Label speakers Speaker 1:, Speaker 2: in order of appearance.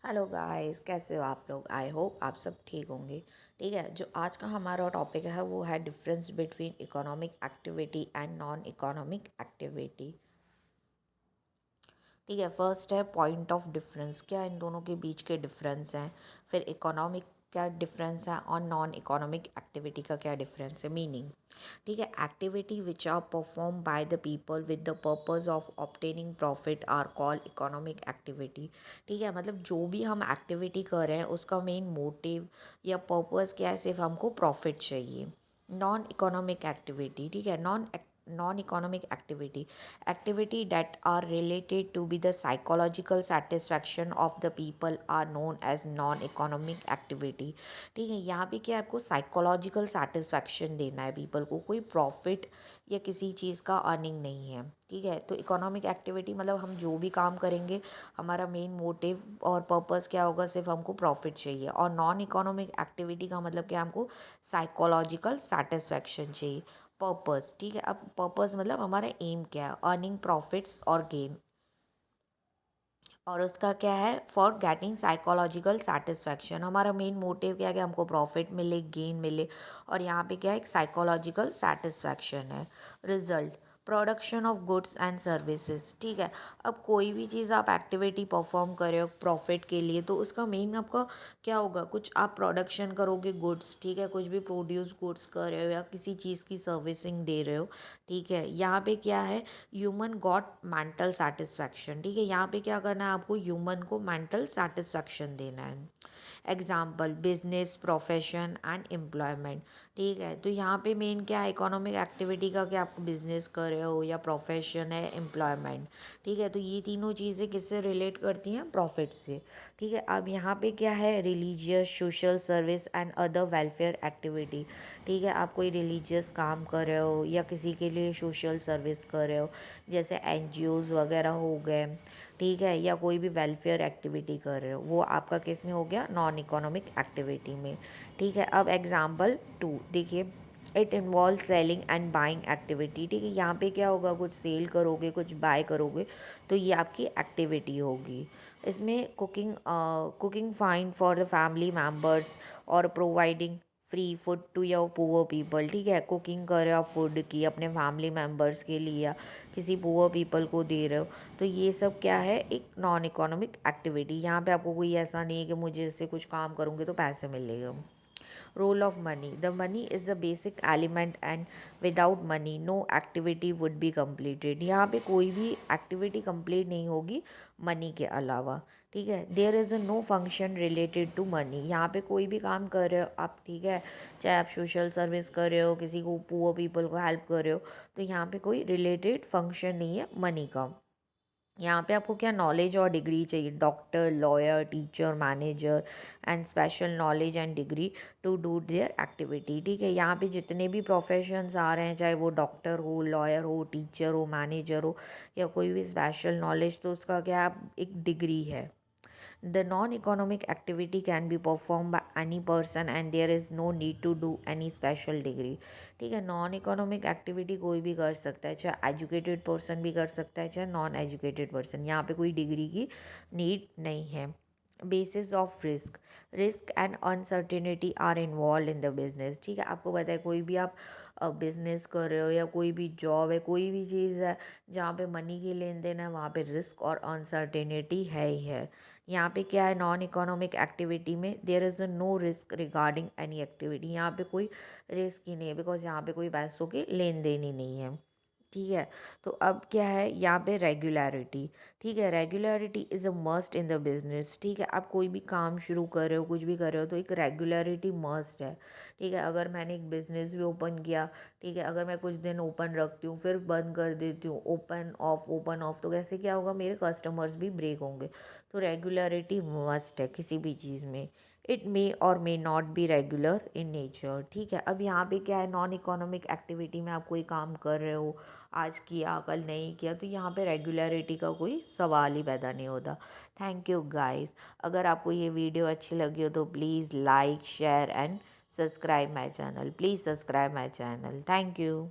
Speaker 1: Hello guys, कैसे हो आप लोग। आई होप आप सब ठीक होंगे। ठीक है, जो आज का हमारा टॉपिक है वो है difference between economic activity and non economic activity. ठीक है, फर्स्ट है पॉइंट ऑफ डिफरेंस, क्या इन दोनों के बीच के डिफरेंस हैं। फिर इकोनॉमिक क्या डिफरेंस है और नॉन इकोनॉमिक एक्टिविटी का क्या डिफरेंस है, मीनिंग। ठीक है, activity which are perform by the people with the purpose of obtaining profit are called economic activity. ठीक है, मतलब जो भी हम एक्टिविटी कर रहे हैं उसका मेन मोटिव या पर्पज़ क्या है, सिर्फ हमको प्रॉफिट चाहिए। नॉन इकोनॉमिक एक्टिविटी, ठीक है, non economic activity that are related to be the psychological satisfaction of the people are known as non economic activity। ठीक है, यहाँ पे क्या आपको साइकोलॉजिकल सेटिस्फैक्शन देना है पीपल को, कोई प्रॉफिट या किसी चीज़ का अर्निंग नहीं है। ठीक है, तो इकोनॉमिक एक्टिविटी मतलब हम जो भी काम करेंगे हमारा मेन मोटिव और पर्पस क्या होगा, सिर्फ हमको प्रॉफिट चाहिए। और नॉन इकोनॉमिक एक्टिविटी का मतलब क्या, हमको साइकोलॉजिकल सेटिस्फैक्शन चाहिए, पर्पस। ठीक है, अब पर्पस मतलब हमारा एम क्या है, अर्निंग प्रॉफिट्स और गेन। और उसका क्या है, फॉर गेटिंग साइकोलॉजिकल सेटिस्फैक्शन, हमारा मेन मोटिव क्या है कि हमको प्रॉफिट मिले, गेन मिले। और यहाँ पे क्या है, एक साइकोलॉजिकल सेटिस्फैक्शन है। Result, production of goods and services. ठीक है, अब कोई भी चीज़ आप एक्टिविटी परफॉर्म कर रहे हो प्रॉफिट के लिए, तो उसका मेन आपका क्या होगा, कुछ आप प्रोडक्शन करोगे गुड्स। ठीक है, कुछ भी प्रोड्यूस गुड्स कर रहे हो या किसी चीज़ की सर्विसिंग दे रहे हो। ठीक है, यहाँ पे क्या है, ह्यूमन गॉट मेंटल सेटिस्फैक्शन। ठीक है, यहाँ पे क्या करना है, आपको ह्यूमन को मेंटल सेटिस्फैक्शन देना है। Example, business, profession and employment. ठीक है, तो यहाँ पे मेन क्या है, इकोनॉमिक एक्टिविटी का, क्या आप बिजनेस कर रहे हो या प्रोफेशन है, एम्प्लॉयमेंट। ठीक है, तो ये तीनों चीज़ें किससे रिलेट करती हैं, प्रॉफिट से। ठीक है, अब यहाँ पे क्या है, religious, social service and other welfare activity. ठीक है, आप कोई रिलीजियस काम कर रहे हो या किसी के लिए सोशल सर्विस कर रहे हो, जैसे एनजीओज़ वगैरह हो गए। ठीक है, या कोई भी वेलफेयर एक्टिविटी कर रहे हो, वो आपका केस में हो गया नॉन इकोनॉमिक एक्टिविटी में। ठीक है, अब एग्जाम्पल 2 देखिए, it involve selling and buying activity. ठीक है, यहाँ पे क्या होगा, कुछ सेल करोगे, कुछ बाय करोगे, तो ये आपकी एक्टिविटी होगी। इसमें cooking fine for the family members और providing free food to your poor people. ठीक है, कुकिंग कर रहे हो आप फूड की अपने फैमिली मेम्बर्स के लिए या किसी पुअर पीपल को दे रहे हो, तो ये सब क्या है, एक नॉन इकोनॉमिक एक्टिविटी। यहाँ पे आपको कोई ऐसा नहीं है कि मुझे इससे कुछ काम करूँगी तो पैसे मिलेंगे। Role of money, the money is the basic element and without money no activity would be completed. यहाँ पे कोई भी एक्टिविटी कंप्लीट नहीं होगी मनी के अलावा। ठीक है, there is a no function related to money, यहाँ पे कोई भी काम कर रहे हो आप, ठीक है, चाहे आप सोशल सर्विस कर रहे हो, किसी को पुअर पीपल को हेल्प कर रहे हो, तो यहाँ पे कोई रिलेटेड फंक्शन नहीं है मनी का। यहाँ पे आपको क्या नॉलेज और डिग्री चाहिए, doctor, lawyer, teacher, manager and special knowledge and degree to do their activity. ठीक है, यहाँ पे जितने भी प्रोफेशंस आ रहे हैं, चाहे वो डॉक्टर हो, लॉयर हो, टीचर हो, मैनेजर हो या कोई भी स्पेशल नॉलेज, तो उसका क्या एक डिग्री है। The non-economic activity can be performed by any person and there is no need to do any special degree। ठीक है, नॉन इकोनॉमिक एक्टिविटी कोई भी कर सकता है, चाहे एजुकेटेड पर्सन भी कर सकता है, चाहे नॉन एजुकेटेड पर्सन, यहाँ पे कोई डिग्री की नीड नहीं है। Basis of risk, risk and uncertainty are involve in the business. ठीक है, आपको पता है कोई भी आप बिजनेस कर रहे हो या कोई भी जॉब है, कोई भी चीज़ है जहाँ पे मनी की लेन देन है, वहाँ पे रिस्क और अनसर्टेनिटी है ही है। यहाँ पे क्या है, नॉन इकोनॉमिक एक्टिविटी में there is a no risk regarding any activity, यहाँ पे कोई रिस्क ही नहीं है, बिकॉज यहाँ पे कोई पैसों की लेन देन ही नहीं है। ठीक है, तो अब क्या है, यहाँ पे रेगुलरिटी। ठीक है, regularity is a must in the business. ठीक है, आप कोई भी काम शुरू कर रहे हो, कुछ भी कर रहे हो, तो एक रेगुलरिटी मस्ट है। ठीक है, अगर मैंने एक बिज़नेस भी ओपन किया, ठीक है, अगर मैं कुछ दिन ओपन रखती हूँ फिर बंद कर देती हूँ, ओपन ऑफ, तो कैसे क्या होगा, मेरे कस्टमर्स भी ब्रेक होंगे। तो रेगुलरिटी मस्ट है किसी भी चीज़ में। इट मे और may not be regular in nature. ठीक है, अब यहाँ पे क्या है, नॉन इकोनॉमिक एक्टिविटी में आप कोई काम कर रहे हो, आज किया कल नहीं किया, तो यहाँ पे रेगुलरिटी का कोई सवाल ही पैदा नहीं होता। थैंक यू गाइस, अगर आपको ये वीडियो अच्छी लगी हो तो please like, share and subscribe my channel, please subscribe my channel. Thank you.